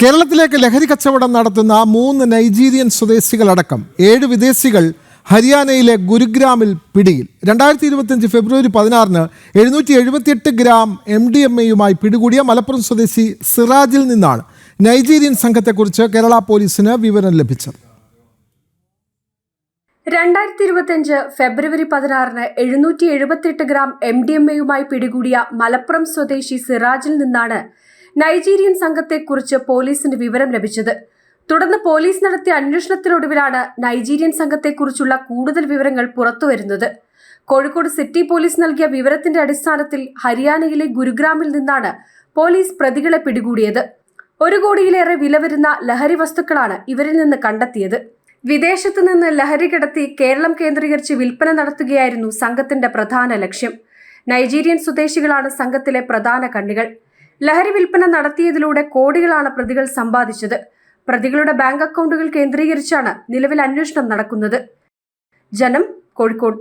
കേരളത്തിലേക്ക് ലഹരി കച്ചവടം നടത്തുന്ന 3 നൈജീരിയൻ സ്വദേശികളടക്കം 7 വിദേശികൾ ഹരിയാനയിലെ ഗുരുഗ്രാമിൽ പിടിയിൽ. 2025 ഫെബ്രുവരി 16 778 ഗ്രാം MDMA പിടികൂടിയ മലപ്പുറം സ്വദേശി സിറാജിൽ നിന്നാണ് നൈജീരിയൻ സംഘത്തെക്കുറിച്ച് കേരള പോലീസിന് വിവരം ലഭിച്ചത്. 2025 ഫെബ്രുവരി 16 778 ഗ്രാം MDMA പിടികൂടിയ മലപ്പുറം സ്വദേശി സിറാജിൽ നിന്നാണ് നൈജീരിയൻ സംഘത്തെക്കുറിച്ച് പോലീസിന് വിവരം ലഭിച്ചത്. തുടർന്ന് പോലീസ് നടത്തിയ അന്വേഷണത്തിനൊടുവിലാണ് നൈജീരിയൻ സംഘത്തെക്കുറിച്ചുള്ള കൂടുതൽ വിവരങ്ങൾ പുറത്തുവരുന്നത്. കോഴിക്കോട് സിറ്റി പോലീസ് നൽകിയ വിവരത്തിന്റെ അടിസ്ഥാനത്തിൽ ഹരിയാനയിലെ ഗുരുഗ്രാമിൽ നിന്നാണ് പോലീസ് പ്രതികളെ പിടികൂടിയത്. 1 കോടിയിലേറെ വില വരുന്ന ലഹരി വസ്തുക്കളാണ് ഇവരിൽ നിന്ന് കണ്ടെത്തിയത്. വിദേശത്ത് നിന്ന് ലഹരി കടത്തി കേരളം കേന്ദ്രീകരിച്ച് വിൽപ്പന നടത്തുകയായിരുന്നു സംഘത്തിന്റെ പ്രധാന ലക്ഷ്യം. നൈജീരിയൻ സ്വദേശികളാണ് സംഘത്തിലെ പ്രധാന കണ്ണികൾ. ലഹരി വിൽപ്പന നടത്തിയതിലൂടെ കോടികളാണ് പ്രതികൾ സമ്പാദിച്ചത്. പ്രതികളുടെ ബാങ്ക് അക്കൗണ്ടുകൾ കേന്ദ്രീകരിച്ചാണ് നിലവിൽ അന്വേഷണം നടക്കുന്നത്. ജനം, കോഴിക്കോട്.